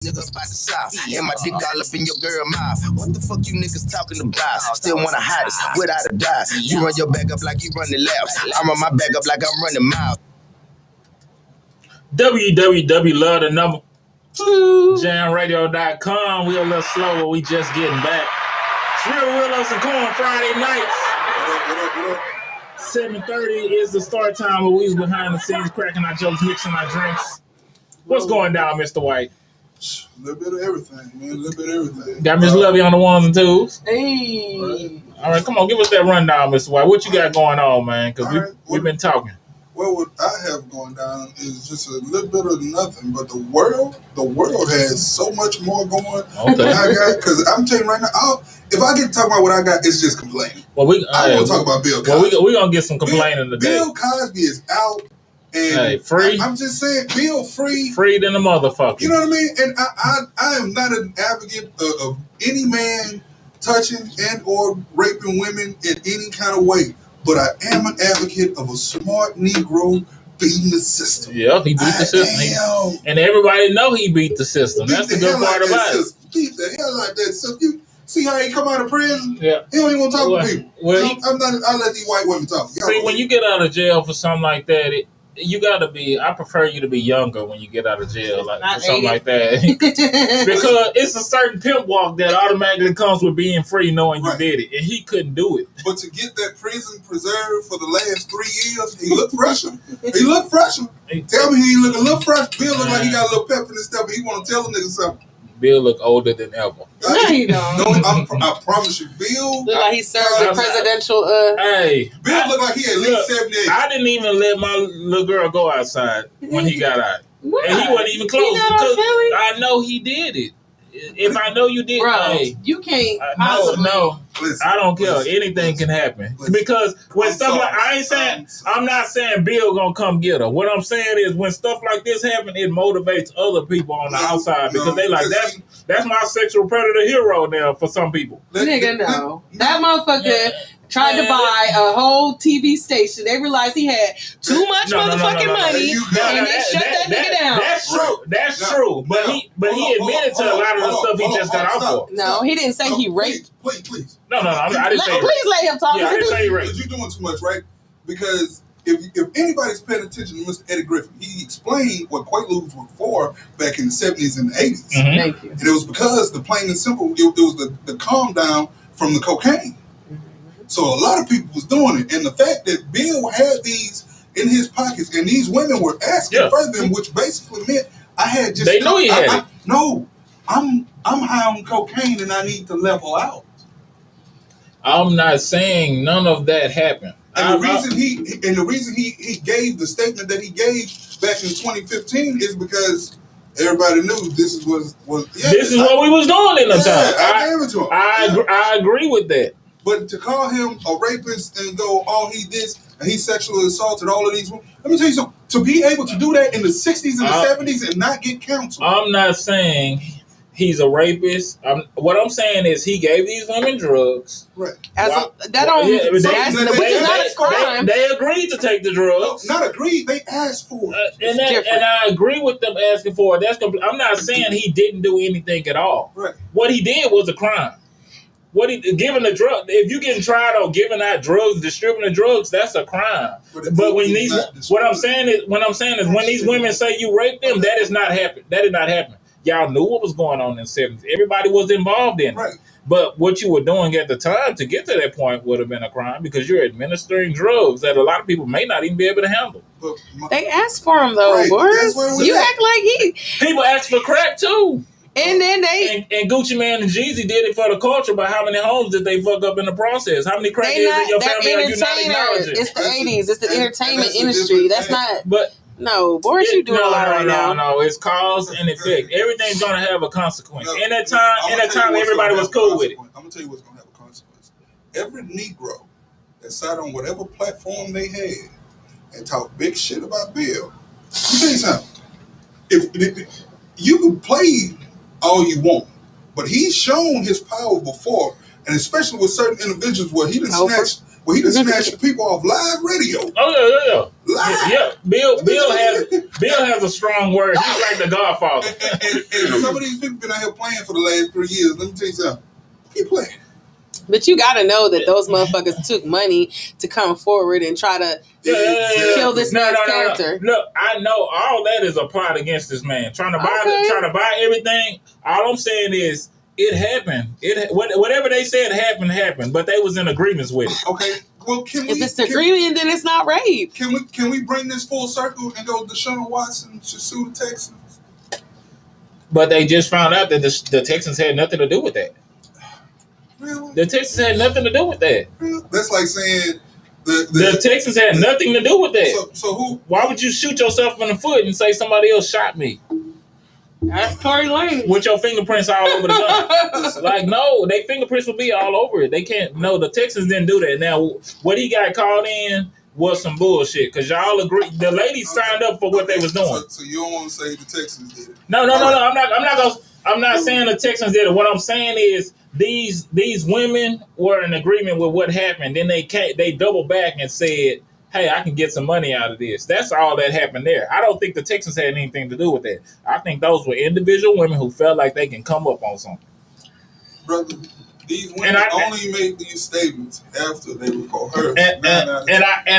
Niggas by the south, and my dick all up in your girl mouth. What the fuck you niggas talking about? Still wanna hide it without a doubt. You run your back up like you running laps. I run my back up like I'm running miles. www. Love the number. JamRadio.com. We a little slow, but we just getting back. It's Rillos Corn Friday nights. 7:30 is the start time, but we behind the scenes cracking our jokes, mixing our drinks. What's going down, Mr. White? A little bit of everything, man. A little bit of everything. Got Miss Lovey on the ones and twos. Hey. All right, come on, give us that rundown, Mr. White. What you got going on, man? Because we've been talking. Well, what I have going down is just a little bit of nothing, but the world has so much more going than I got. Because I'm telling you right now, if I get to talk about what I got, it's just complaining. Well, I want to talk about Bill Cosby. Well, we're going to get some complaining today. Bill Cosby is out. And free. I'm just saying, Bill free. Free than a motherfucker. You know what I mean? And I am not an advocate of any man touching and or raping women in any kind of way. But I am an advocate of a smart Negro beating the system. Yeah, he beat the system. And everybody know he beat the system. That's the good part about it. Beat the hell out of that system. You see how he come out of prison? Yeah. He don't even want to talk to people. Well, I let these white women talk. See, when you get out of jail for something like that, you gotta be. I prefer you to be younger when you get out of jail, like for something like that, because it's a certain pimp walk that automatically comes with being free, knowing you did it, and he couldn't do it. But to get that prison preserved for the last 3 years, he looked fresher. He looked fresher. Tell me he look a little fresh. Bill look like he got a little pep in his step, but he want to tell a nigga something. Bill look older than ever. No, he don't. No, I promise you, Bill. Look like he served the presidential. Hey, Bill look like he at least 78. I didn't even let my little girl go outside when he got out, What? and he wasn't even close because I know he did it. If I know you did, bro, you can't possibly. No. Listen, I don't care. Anything can happen because when I'm not saying Bill gonna come get her. What I'm saying is when stuff like this happen, it motivates other people on the outside because they like that's my sexual predator hero now for some people. Nigga, no, that motherfucker tried to buy a whole TV station. They realized he had too much motherfucking money, and they shut that nigga down. That's true. That's true. But he admitted to a lot of the stuff he just got out for. No, he didn't say he raped. Please. No. I didn't say. Please let him talk. Yeah, I didn't say rape. You're doing too much, right? Because if anybody's paying attention to Mr. Eddie Griffin, he explained what Quaaludes were for back in the 70s and the 80s. Mm-hmm. Thank you. And it was because the plain and simple, it was the calm down from the cocaine. So a lot of people was doing it. And the fact that Bill had these in his pockets and these women were asking for them, which basically meant I had just... They know he had it. No, I'm high on cocaine and I need to level out. I'm not saying none of that happened. And the reason he gave the statement that he gave back in 2015 is because everybody knew this was what we was doing in the time. I gave it to him. I agree with that. But to call him a rapist and go, oh, he this and he sexually assaulted all of these women. Let me tell you something. To be able to do that in the 60s and the 70s and not get counseled. I'm not saying he's a rapist. What I'm saying is he gave these women drugs. Right. That's not a crime. They agreed to take the drugs. No, not agreed. They asked for it. And I agree with them asking for it. I'm not saying he didn't do anything at all. Right. What he did was a crime. Giving the drug, if you getting tried on giving out drugs, distributing drugs, that's a crime. But when what I'm saying is when these women say you raped them, that did not happen. Y'all knew what was going on in the 70s. Everybody was involved in it. Right. But what you were doing at the time to get to that point would have been a crime because you're administering drugs that a lot of people may not even be able to handle. They asked for him though, Boris. You act like people ask for crack too. And then and Gucci Mane and Jeezy did it for the culture, but how many homes did they fuck up in the process? How many crackheads in your family are you not acknowledging? It's the 80s. It's the entertainment industry. That's not. But no, Boris, you doing a lot right now. No, it's cause and effect. Everything's gonna have a consequence. In that time, everybody was cool with it. I'm gonna tell you what's gonna have a consequence. Every Negro that sat on whatever platform they had and talked big shit about Bill. Let me tell you something. If you can play all you want, but he's shown his power before, and especially with certain individuals where he done Well, he just smashed the people off live radio. Oh yeah. Bill has a strong word. He's like the Godfather. And some of these people been out here playing for the last 3 years. Let me tell you something. Keep playing. But you got to know that those motherfuckers took money to come forward and try to kill this man's character. Look, I know all that is a plot against this man. Trying to buy everything. All I'm saying is it happened. Whatever they said happened. But they was in agreements with it. Okay. Well, if it's agreement, then it's not rape. Can we bring this full circle and go Deshaun Watson should sue the Texans? But they just found out that the Texans had nothing to do with that. Really? The Texans had nothing to do with that. Really? That's like saying the Texans had nothing to do with that. So who? Why would you shoot yourself in the foot and say somebody else shot me? That's Tory Lane. With your fingerprints all over the gun. Like, no, their fingerprints will be all over it. They can't. No, the Texans didn't do that. Now, what he got called in was some bullshit because y'all agree. The ladies signed up for what they was doing. So you don't want to say the Texans did it? No. I'm not saying the Texans did it. What I'm saying is these women were in agreement with what happened. Then they doubled back and said, hey, I can get some money out of this. That's all that happened there. I don't think the Texans had anything to do with that. I think those were individual women who felt like they can come up on something. Brother, these women only made these statements after they were coerced. And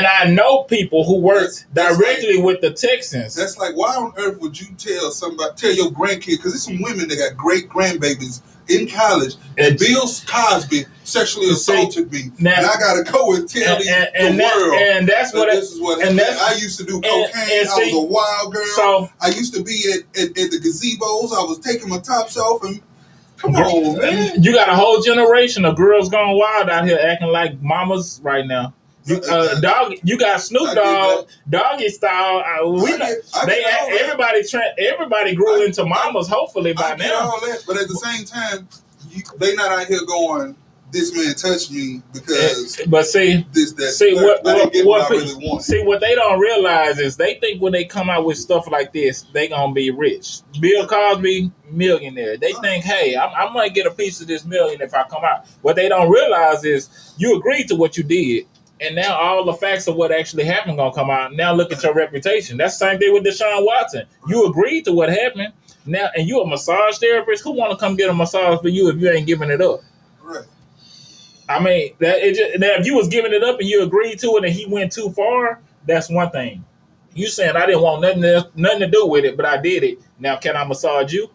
I know people who worked directly with the Texans. That's like, why on earth would you tell your grandkid, because there's some women that got great grandbabies in college, and Bill Cosby sexually assaulted me, and I gotta go and tell the world. And that's what this is what happened. I used to do cocaine. I was a wild girl. So I used to be at the gazebos. I was taking my tops off and. Come on, man. You got a whole generation of girls going wild out here acting like mamas right now. You got Snoop Dogg, Doggy Style. Everybody grew into mamas. Hopefully by now. All that, but at the same time, they not out here going, "This man touched me," because. But see, what they don't realize is they think when they come out with stuff like this, they gonna be rich. Bill Cosby, millionaire. They think, hey, I'm gonna get a piece of this million if I come out. What they don't realize is you agreed to what you did. And now all the facts of what actually happened gonna come out. Now look at your reputation. That's the same thing with Deshaun Watson. You agreed to what happened. Now, and you a massage therapist. Who want to come get a massage for you if you ain't giving it up? Right. I mean, if you was giving it up and you agreed to it and he went too far, that's one thing. You saying I didn't want nothing to do with it, but I did it. Now, can I massage you?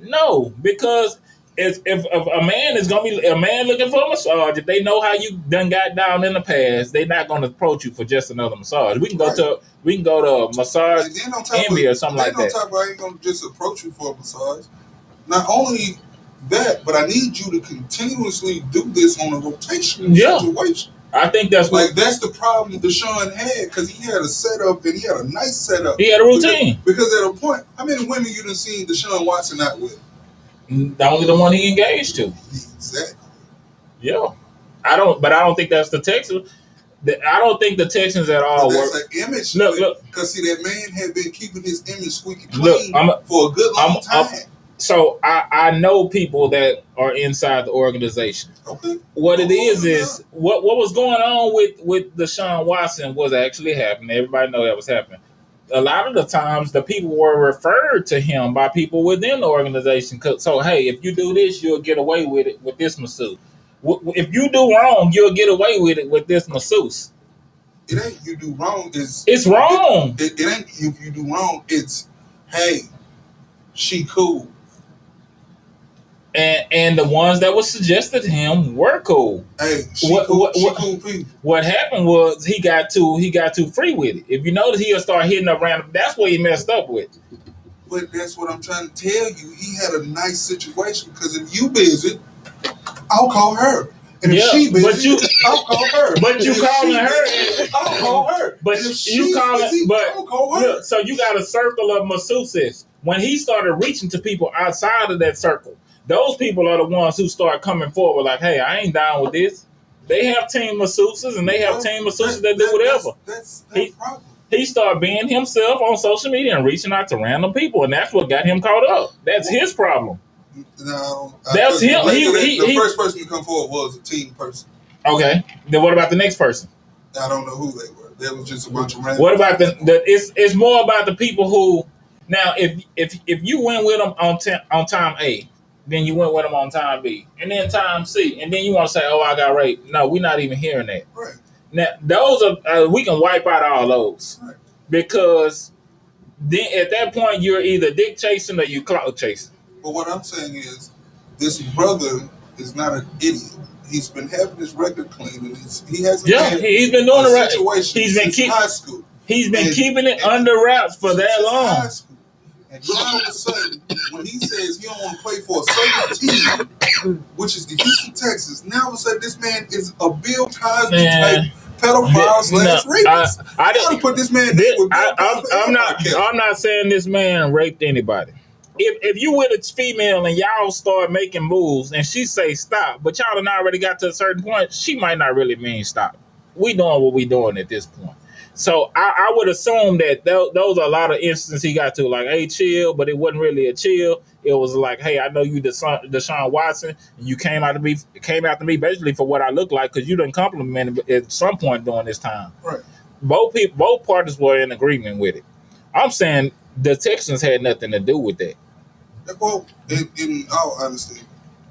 No, because if a man is gonna be a man looking for a massage, if they know how you done got down in the past, they're not gonna approach you for just another massage. We can go to massage Envy or something like that. I ain't gonna just approach you for a massage. Not only that, but I need you to continuously do this on a rotational situation. I think that's that's the problem Deshaun had, because he had a setup and he had a nice setup. He had a routine. Because at a point, how many women you done seen Deshaun Watson out with? Only the one he engaged to. Exactly. Yeah. I don't think that's the Texans. I don't think the Texans at all work. That's an image. Look. Because see, that man had been keeping his image squeaky clean for a good long time. So I know people that are inside the organization. Okay. What it is what was going on with Deshaun Watson was actually happening. Everybody know that was happening. A lot of the times, the people were referred to him by people within the organization. So, hey, if you do this, you'll get away with it with this masseuse. If you do wrong, you'll get away with it with this masseuse. It ain't you do wrong. It's wrong. It ain't if you do wrong. It's, hey, she cool. And the ones that were suggested to him were cool. Hey, she cool people. What happened was he got too free with it. If you notice, he'll start hitting up random. That's what he messed up with. But that's what I'm trying to tell you. He had a nice situation, because if you busy, I'll call her. And if she busy, I'll call her. But you calling her, I'll call her. But you calling, I'll call her. Look, so you got a circle of masseuses. When he started reaching to people outside of that circle, those people are the ones who start coming forward like, hey, I ain't down with this. They have team masseuses and they have team masseuses that do whatever. That's the problem. He started being himself on social media and reaching out to random people, and that's what got him caught up. That's his problem. No, that's him. The first person to come forward was a team person. Okay. Then what about the next person? I don't know who they were. There was just a bunch of random. What about the it's more about the people who now if you went with them on time A, then you went with them on time B, and then time C, and then you want to say, oh, I got raped. No, we're not even hearing that. Right. Now those are we can wipe out all those, right, because then at that point you're either dick chasing or you clout chasing. But what I'm saying is, this brother is not an idiot. He's been having his record clean, and he hasn't. Yeah, he's been doing the right situation. He's been high school. He's been keeping it under wraps for that long. High school. And now all of a sudden, when he says he don't want to play for a certain team, which is the Houston Texans, now all of a sudden this man is a Bill Cosby type pedophile / rapist. I didn't put this man. I'm not saying this man raped anybody. If you with a female and y'all start making moves and she say stop, but y'all done already got to a certain point, she might not really mean stop. We doing what we doing at this point. So I would assume that those are a lot of instances he got to, like, hey, chill, but it wasn't really a chill. It was like, hey, I know you Deshaun Watson, and you came after me basically for what I look like because you done complimented at some point during this time. Right. Both parties were in agreement with it. I'm saying the Texans had nothing to do with that. Well, in all honesty,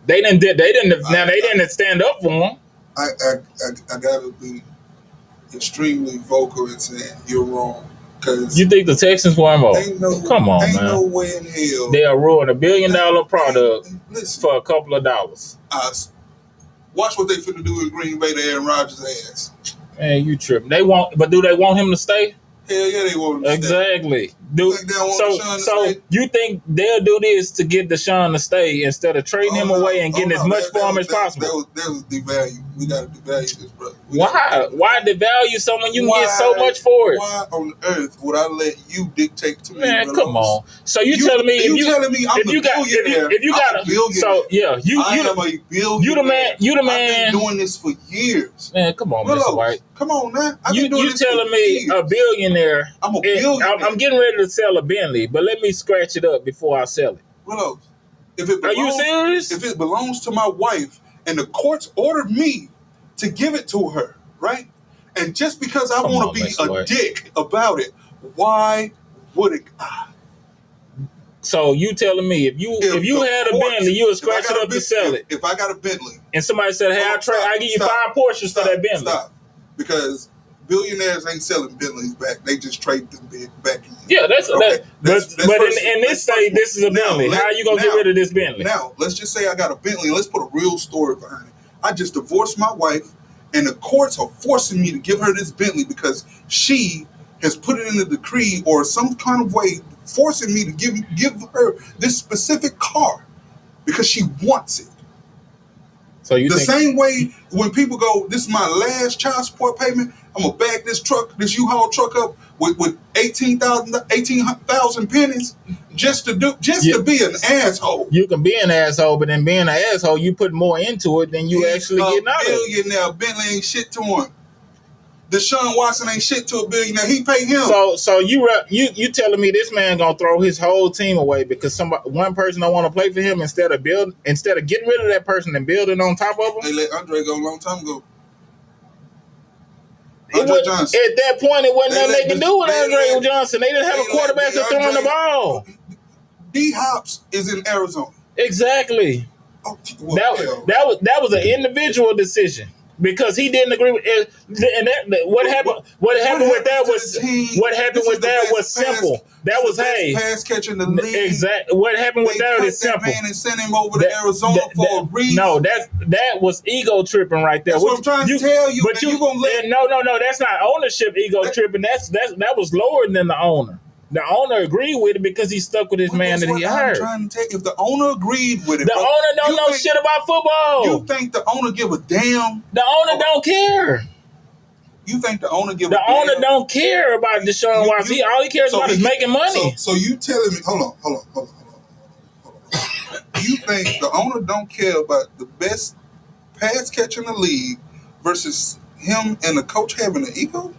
they didn't stand up for him. I gotta be extremely vocal in saying you're wrong. Cause you think the Texans were involved? Come on, man. No way in hell they'll ruin $1 billion product for a couple of dollars. Watch what they finna do in Green Bay to Aaron Rodgers' ass. Man, you tripping? But do they want him to stay? Hell yeah, they want him to exactly. stay. So you think they'll do this to get Deshaun to stay instead of trading him away and getting as much for him as possible? That was devalue. We got to devalue this, brother. Why devalue someone you can get so much for it? Why on earth would I let you dictate to me? Man, come on. So you telling me I'm the billionaire? If you got a billionaire, so yeah, you am a billionaire. You the man. I've been doing this for years. Man, come on, Mr. White. Come on, man. You telling me a billionaire? I'm a billionaire. I'm getting ready to sell a Bentley, but let me scratch it up before I sell it. Willows, are you serious? If it belongs to my wife and the courts ordered me to give it to her, right? And just because I want to be a dick about it, why would it? So you telling me if you had a Bentley, you would scratch it up to sell it? If I got a Bentley, and somebody said, "Hey, I give you 5 Porsches for that Bentley." Stop, because billionaires ain't selling Bentleys back; they just trade them back. Yeah, that's okay. But in this state, this is a Bentley. How are you gonna get rid of this Bentley? Now, let's just say I got a Bentley. Let's put a real story behind it. I just divorced my wife, and the courts are forcing me to give her this Bentley because she has put it in the decree or some kind of way forcing me to give her this specific car because she wants it. So you same way when people go, this is my last child support payment, I'm gonna bag this U-Haul truck up with 18,000 pennies just to be an asshole. You can be an asshole, but then being an asshole, you put more into it than you actually getting out of it. Billionaire. Bentley ain't shit to him. Deshaun Watson ain't shit to a billionaire. He paid him. So you telling me this man gonna throw his whole team away because one person don't want to play for him instead of getting rid of that person and building on top of him? They let Andre go a long time ago. Johnson. At that point, it wasn't nothing they could do with Andre Johnson. They didn't have a quarterback to throw the ball. D Hops is in Arizona. Exactly. That was an individual decision. Because he didn't agree with it, and what happened with that was simple. That was pass catcher in the league. Exactly. What happened with that is simple. Man and sent him over to Arizona for a reason. No, that was ego tripping right there. That's what I'm trying to tell you. But you gonna no, that's not ownership ego tripping. That was lower than the owner. The owner agreed with it because he stuck with his man that he hired. I'm trying to tell you, if the owner agreed with it, the owner don't know shit about football. You think the owner give a damn? The owner don't care. You think the owner give a damn? The owner don't care about Deshaun Watson. All he cares about is making money. So you telling me? Hold on. You think the owner don't care about the best pass catcher in the league versus him and the coach having an ego?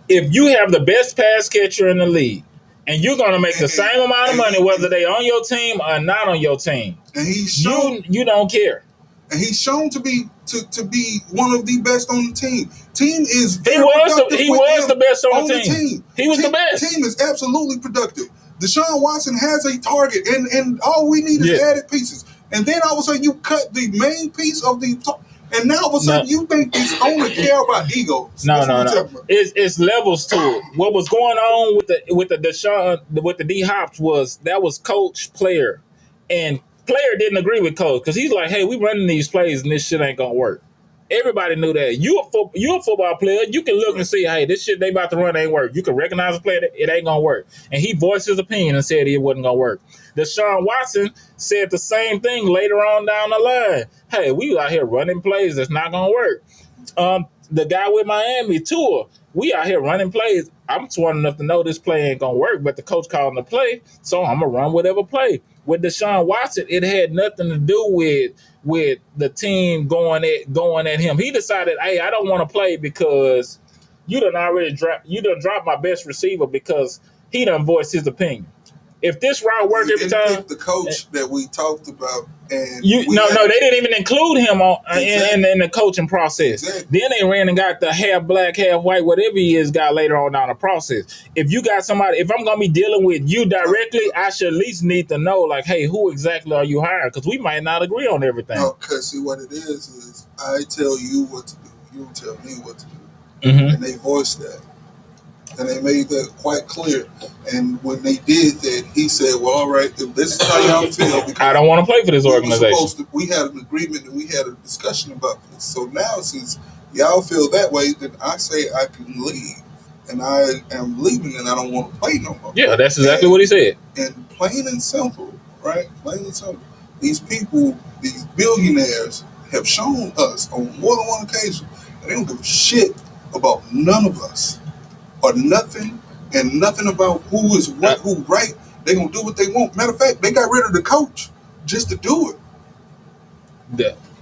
If you have the best pass catcher in the league and you're going to make the same amount of money whether they on your team or not on your team, and you don't care. and he's shown to be one of the best on the team. Team is he was the best on the team. He was the best. Team is absolutely productive. Deshaun Watson has a target, and all we need is added pieces. And then all of a sudden you cut the main piece of the and now all of a sudden you think this owner care about egos. No. It's levels to it. What was going on with the Deshaun with the D Hops was coach player, and player didn't agree with coach because he's like, hey, we running these plays and this shit ain't gonna work. Everybody knew that. You a football player. You can look and see, hey, this shit they about to run ain't work. You can recognize a player that it ain't gonna work. And he voiced his opinion and said it wasn't gonna work. Deshaun Watson said the same thing later on down the line. Hey, we out here running plays that's not gonna work. The guy with Miami, Tua, we out here running plays. I'm smart enough to know this play ain't gonna work, but the coach calling the play, so I'm gonna run whatever play. With Deshaun Watson, it had nothing to do with the team going at him. He decided, hey, I don't want to play because you done dropped my best receiver because he done voiced his opinion. If this route worked every time, the coach that we talked about, and they didn't even include him in the coaching process. Exactly. Then they ran and got the half black, half white, whatever he is, got later on down the process. If you got somebody, if I'm gonna be dealing with you directly, I should at least need to know, like, hey, who exactly are you hiring? Because we might not agree on everything. No, because see what it is I tell you what to do, you tell me what to do, and they voiced that. And they made that quite clear. And when they did that, he said, well, all right, if this is how y'all feel. I don't want to play for this organization. We had an agreement and we had a discussion about this. So now, since y'all feel that way, then I say I can leave. And I am leaving and I don't want to play no more. Yeah, that's exactly what he said. And plain and simple, right? Plain and simple. These people, these billionaires have shown us on more than one occasion that they don't give a shit about none of us. Or nothing, and nothing about who is what, who right. They're going to do what they want. Matter of fact, they got rid of the coach just to do it.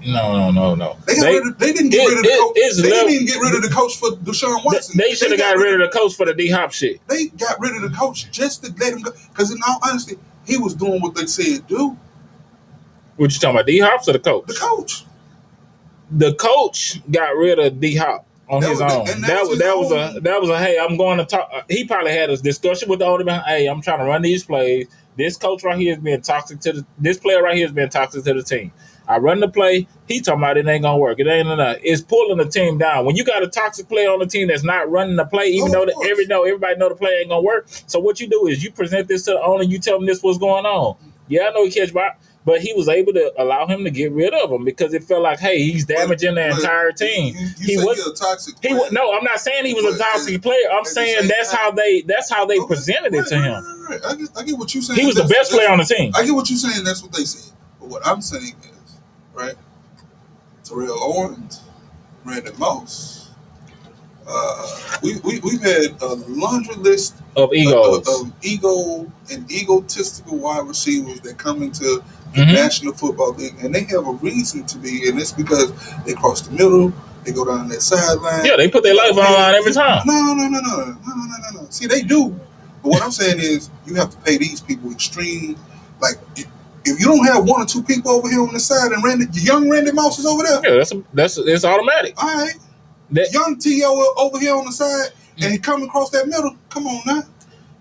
No. They didn't get rid of the coach. They didn't even get rid of the coach for Deshaun Watson. They should have got rid of the coach for the D-Hop shit. They got rid of the coach just to let him go. Because in all honesty, he was doing what they said do. What you talking about, D-Hops or the coach? The coach. The coach got rid of D-Hop. On his own. That was a hey, I'm going to talk. He probably had a discussion with the owner. Hey, I'm trying to run these plays. This coach right here is being toxic to this player right here is being toxic to the team. I run the play. He talking about it ain't gonna work. It ain't enough. It's pulling the team down. When you got a toxic player on the team that's not running the play, even though everybody know the play ain't gonna work. So what you do is you present this to the owner. You tell him this what's going on. Yeah, I know he catch by. But he was able to allow him to get rid of him because it felt like, hey, he's damaging the entire team. He was a toxic player. No, I'm not saying he was a toxic player. I'm saying that's how they presented it to him. Right. I get what you're saying. He was the best player on the team. I get what you're saying. That's what they said. But what I'm saying is, right, Terrell Owens, Randy Moss, we've had a laundry list of egos, of ego and egotistical wide receivers that come into the National Football League, and they have a reason to be, and it's because they cross the middle, they go down that sideline. Yeah, they put their life on the line every time. No. See, they do, but what I'm saying is, you have to pay these people extreme. Like, if you don't have one or two people over here on the side, and young Randy Moss is over there, yeah, that's automatic. All right. Young T.O. over here on the side and he coming across that middle. Come on now.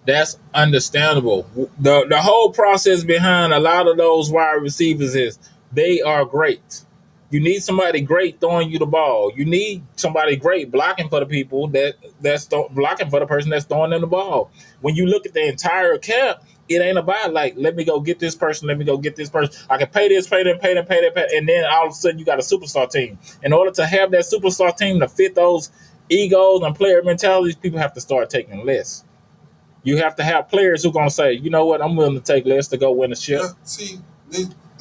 That's understandable. The whole process behind a lot of those wide receivers is they are great. You need somebody great throwing you the ball. You need somebody great blocking for the people that's blocking for the person that's throwing them the ball. When you look at the entire cap, it ain't about like, let me go get this person, let me go get this person. I can pay this, pay them, and then all of a sudden you got a superstar team. In order to have that superstar team to fit those egos and player mentalities, people have to start taking less. You have to have players who are going to say, you know what, I'm willing to take less to go win a ship.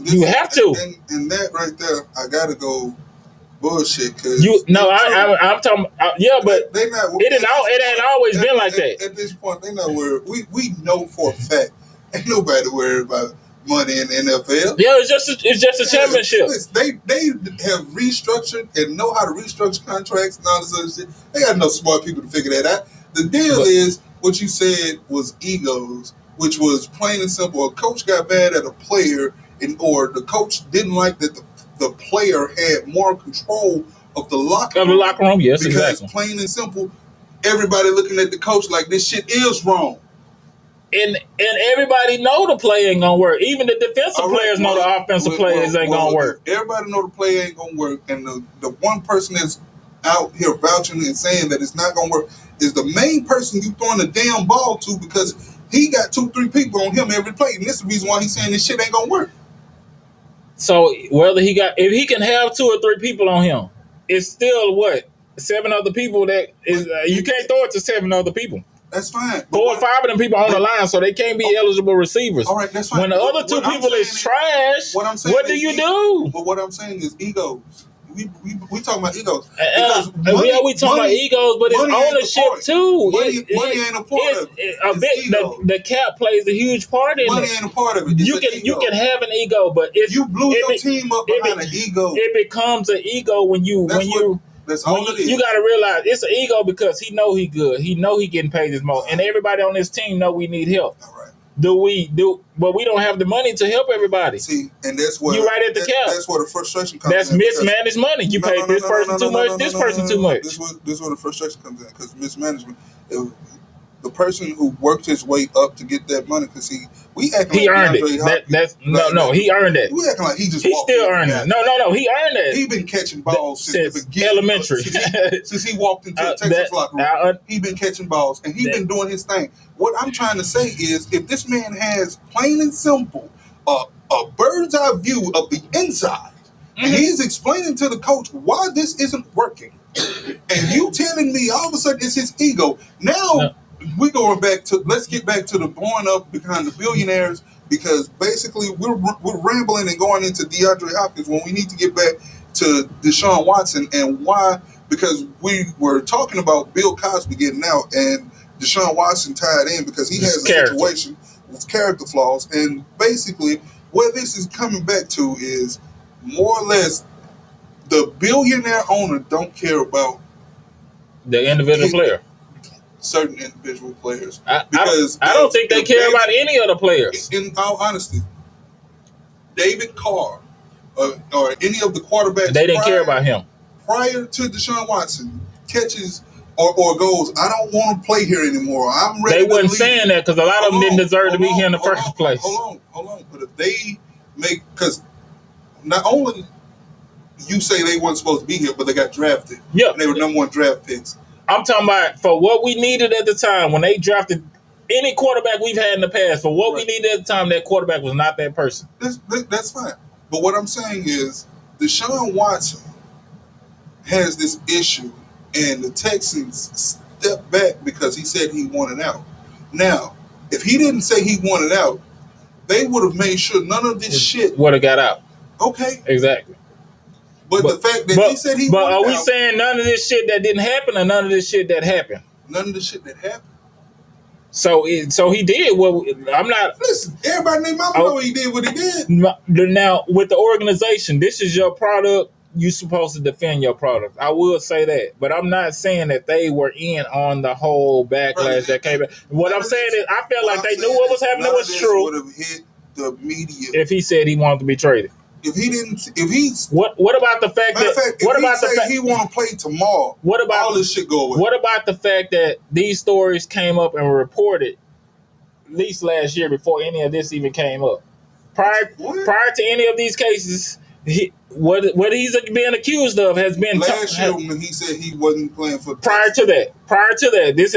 You have to. And that right there, I got to go bullshit. I'm talking. But they not. It ain't always been like that. At this point, they not worried. We know for a fact ain't nobody worried about money in the NFL. Yeah, it's just a championship. Listen, they have restructured and know how to restructure contracts and all this other shit. They got enough smart people to figure that out. The deal is what you said was egos, which was plain and simple. A coach got mad at a player, or the coach didn't like that the the player had more control of the locker room. Yes, because exactly. Plain and simple, everybody looking at the coach like this shit is wrong. And everybody know the play ain't gonna work. Even the defensive players know the offensive players ain't gonna work. Everybody know the play ain't gonna work, and the one person that's out here vouching and saying that it's not gonna work is the main person you throwing the damn ball to, because he got 2-3 people on him every play, and this is the reason why he's saying this shit ain't gonna work. So if he can have 2 or 3 people on him, it's still what 7 other people that is you can't throw it to 7 other people. That's fine. 4 or 5 of them people on the line, so they can't be eligible receivers. All right, that's fine. When the other 2 people is trash, what do you do? But what I'm saying is egos. We talking about egos. We talking about egos, but it's ownership too. Money ain't a part of it. The cap plays a huge part in it. Money ain't a part of it. You can have an ego, but if you blew your team up behind an ego, it becomes an ego when you. That's all it is. You got to realize it's an ego because he know he good. He know he getting paid his most, and everybody on this team know we need help. All right. But we don't have the money to help everybody. See, and that's where you right at the cap. That's where the frustration comes. That's mismanaged money. You pay this person too much. This person too much. This is where the frustration comes in, because mismanagement. The person who worked his way up to get that money, because we acting he like earned it. He earned it. We acting like he just. He still earned it. No, he earned it. He been catching balls since the beginning, elementary. Since he walked into the Texas locker room, he been catching balls and he been doing his thing. What I'm trying to say is, if this man has plain and simple a bird's eye view of the inside, and he's explaining to the coach why this isn't working, and you telling me all of a sudden it's his ego now. No. We're going back to, let's get back to the blowing up behind the billionaires, because basically we're rambling and going into DeAndre Hopkins when we need to get back to Deshaun Watson. And why? Because we were talking about Bill Cosby getting out and Deshaun Watson tied in because he has a situation with character flaws. And basically where this is coming back to is more or less the billionaire owner don't care about the individual player. Certain individual players, because I don't think they care about any other players. In all honesty, David Carr or any of the quarterbacks, they didn't care about him prior to Deshaun Watson catches or goes, I don't want to play here anymore. I'm ready. They wasn't saying that because a lot of them didn't deserve to be here in the first place. Hold on. But if they make, because not only you say they weren't supposed to be here, but they got drafted. Yeah, and they were number 1 draft picks. I'm talking about for what we needed at the time when they drafted any quarterback we've had in the past. For what we needed at the time, that quarterback was not that person. That's fine. But what I'm saying is Deshaun Watson has this issue, and the Texans stepped back because he said he wanted out. Now, if he didn't say he wanted out, they would have made sure none of this shit would have got out. Okay. Exactly. But the fact that he said he wanted out. But are we saying none of this shit that didn't happen or none of this shit that happened? None of the shit that happened. So he did what I'm not. Listen, everybody named Mama know he did what he did. Now, with the organization, this is your product. You're supposed to defend your product. I will say that. But I'm not saying that they were in on the whole backlash that came back. What I'm saying is I felt like they knew what was happening was true. Would have hit the media if he said he wanted to be traded. If he didn't, if he's what about the fact that what about the fact he want to play tomorrow? What about all this shit go away? What about the fact that these stories came up and were reported at least last year before any of this even came up? Prior to any of these cases, what he's being accused of has been last year when he said he wasn't playing for. Prior to that, this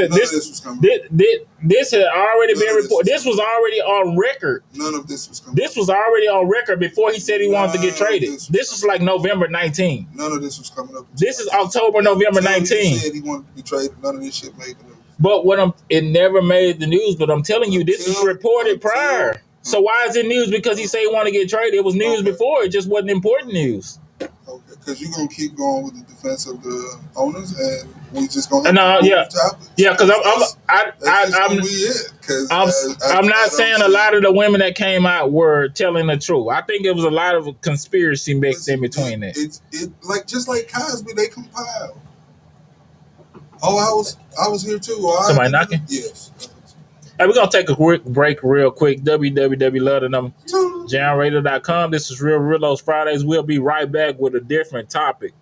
had already been reported. This was already on record. None of this was coming. This was already on record before he said he wanted to get traded. This was like November 19. None of this was coming up. This is October, November 19. He said he wanted to be traded. None of this shit made the news. But it never made the news. But I'm telling you, this was reported prior. So why is it news? Because he said he wanted to get traded. It was news before. It just wasn't important news. Okay, because you're gonna keep going with the defense of the owners, and we just gonna topics. Yeah, because I'm not saying a lot of the women that came out were telling the truth. I think it was a lot of conspiracy mixed in between that. It's like just like Cosby, they compiled. Oh, I was here too. Somebody knocking? Yes. Hey, we're gonna take a quick break real quick. www.love the number. JohnRadio.com. This is Real Rillos Fridays. We'll be right back with a different topic.